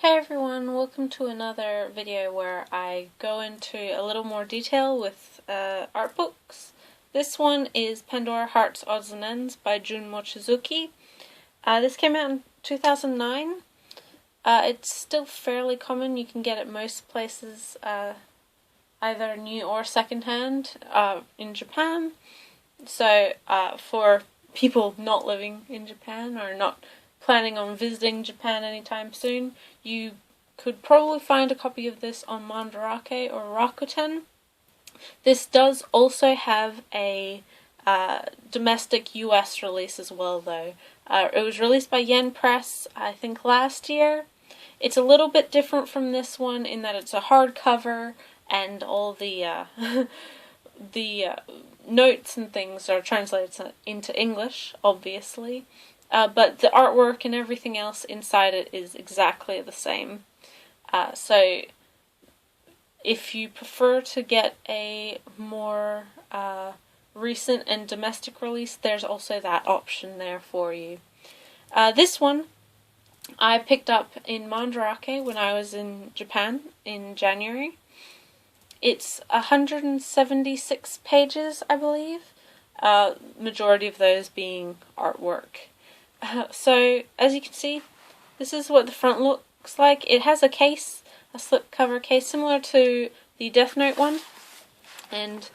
Hey everyone, welcome to another video where I go into a little more detail with art books. This one is Pandora Hearts, Odds and Ends by Jun Mochizuki. This came out in 2009. It's still fairly common. You can get it most places, either new or secondhand in Japan. So for people not living in Japan or not planning on visiting Japan anytime soon, you could probably find a copy of this on Mandarake or Rakuten. This does also have a domestic US release as well, though. It was released by Yen Press, I think, last year. It's a little bit different from this one in that it's a hardcover and all the notes and things are translated into English, obviously. But the artwork and everything else inside it is exactly the same. So if you prefer to get a more recent and domestic release, there's also that option there for you. This one I picked up in Mandarake when I was in Japan in January. It's 176 pages, I believe, majority of those being artwork. So, as you can see, this is what the front looks like. It has a case, a slipcover case, similar to the Death Note one. And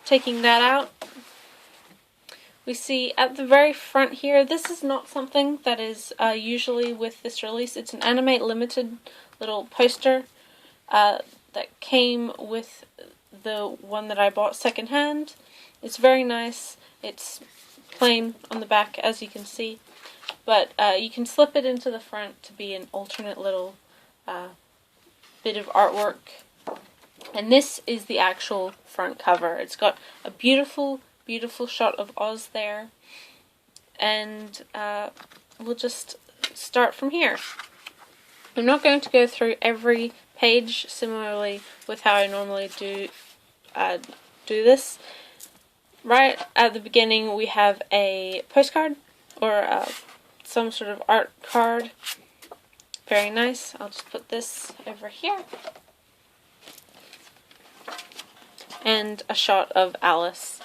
taking that out, we see at the very front here, this is not something that is usually with this release. It's an Animate Limited little poster that came with the one that I bought secondhand. It's very nice. It's plain on the back, as you can see, but you can slip it into the front to be an alternate little bit of artwork. And this is the actual front cover. It's got a beautiful, beautiful shot of Oz there, and we'll just start from here. I'm not going to go through every page similarly with how I normally do this. Right at the beginning we have a postcard or some sort of art card. Very nice. I'll just put this over here. And a shot of Alice.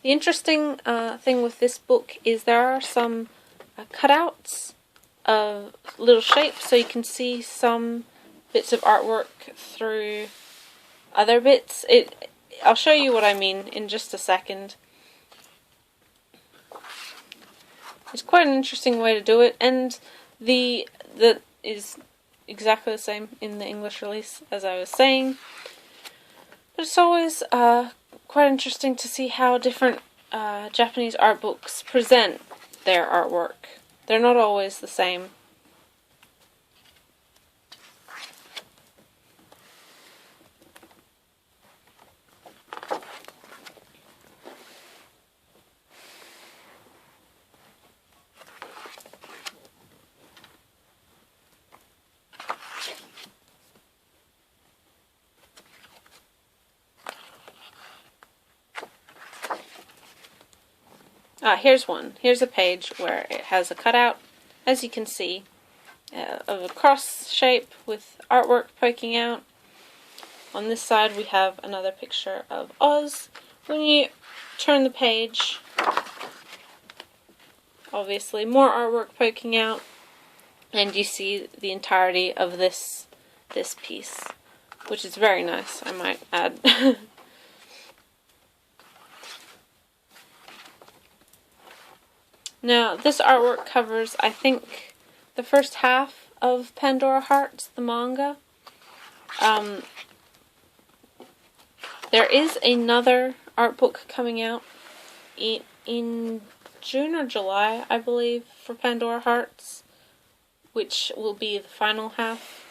The interesting thing with this book is there are some cutouts of little shapes, so you can see some bits of artwork through other bits. I'll show you what I mean in just a second. It's quite an interesting way to do it, and that is exactly the same in the English release, as I was saying. But it's always quite interesting to see how different Japanese art books present their artwork. They're not always the same. Here's one. Here's a page where it has a cutout, as you can see, of a cross shape with artwork poking out. On this side we have another picture of Oz. When you turn the page, obviously more artwork poking out, and you see the entirety of this piece, which is very nice, I might add. Now, this artwork covers, I think, the first half of Pandora Hearts, the manga. There is another art book coming out in June or July, I believe, for Pandora Hearts, which will be the final half.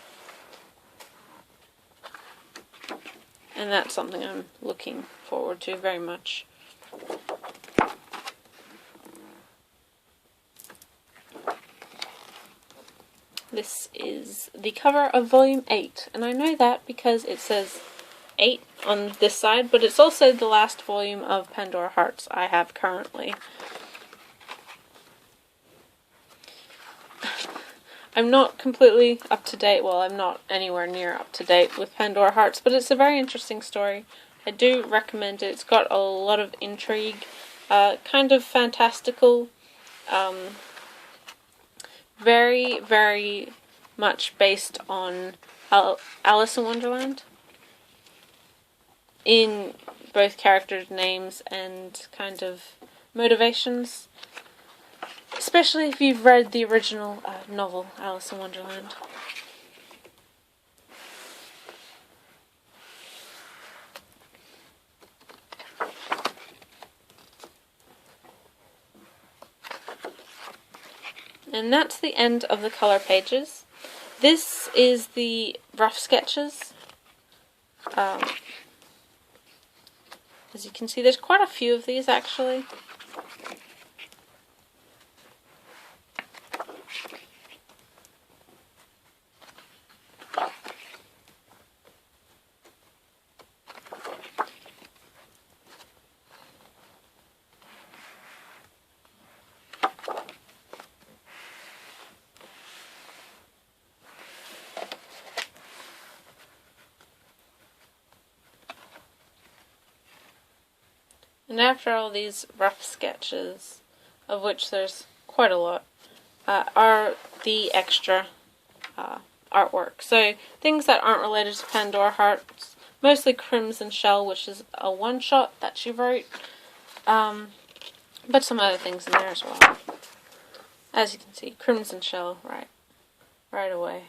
And that's something I'm looking forward to very much. This is the cover of Volume 8, and I know that because it says 8 on this side, but it's also the last volume of Pandora Hearts I have currently. I'm not completely up to date, well, I'm not anywhere near up to date with Pandora Hearts, but it's a very interesting story. I do recommend it. It's got a lot of intrigue, kind of fantastical, very, very much based on Alice in Wonderland, in both characters' names and kind of motivations. Especially if you've read the original novel, Alice in Wonderland. And that's the end of the color pages. This is the rough sketches. As you can see, there's quite a few of these actually. And after all these rough sketches, of which there's quite a lot, are the extra artwork. So things that aren't related to Pandora Hearts, mostly Crimson Shell, which is a one-shot that she wrote, but some other things in there as well. As you can see, Crimson Shell right away.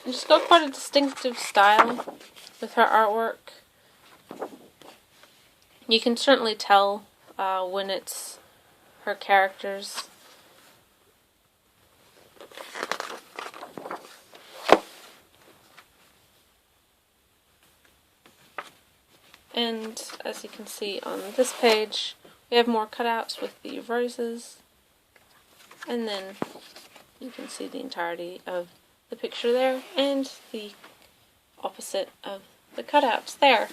And she's got quite a distinctive style with her artwork. You can certainly tell when it's her characters. And as you can see on this page, we have more cutouts with the roses. And then you can see the entirety of the picture there and the opposite of the cutouts there.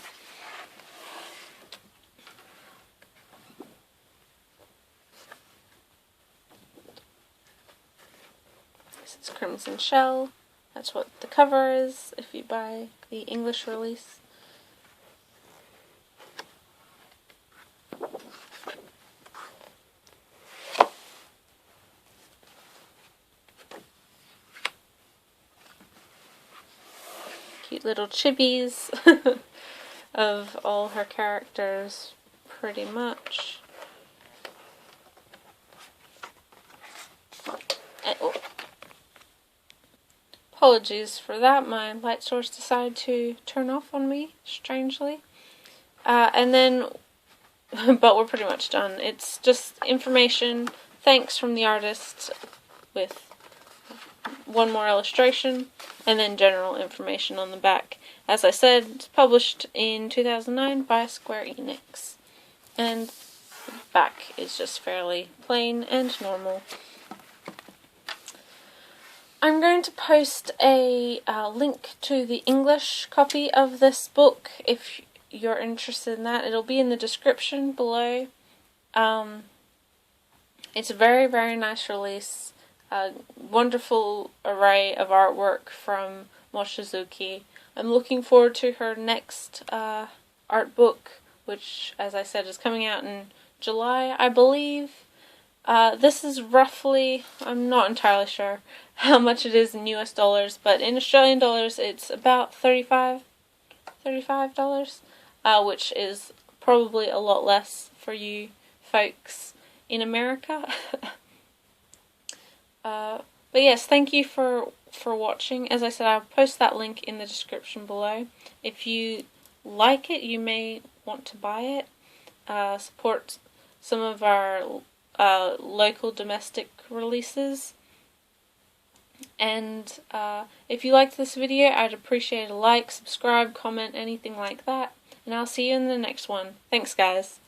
This is Crimson Shell. That's what the cover is if you buy the English release. Cute little chibis of all her characters, pretty much. Oh. Apologies for that, my light source decided to turn off on me, strangely. And then, but we're pretty much done. It's just information, thanks from the artist, with one more illustration, and then general information on the back. As I said, it's published in 2009 by Square Enix. And the back is just fairly plain and normal. I'm going to post a link to the English copy of this book if you're interested in that. It'll be in the description below. It's a very, very nice release. A wonderful array of artwork from Mochizuki. I'm looking forward to her next art book, which, as I said, is coming out in July, I believe. This is roughly, I'm not entirely sure how much it is in US dollars, but in Australian dollars it's about $35, which is probably a lot less for you folks in America. But yes, thank you for watching. As I said, I'll post that link in the description below. If you like it, you may want to buy it. Support some of our local domestic releases. And if you liked this video, I'd appreciate a like, subscribe, comment, anything like that. And I'll see you in the next one. Thanks, guys.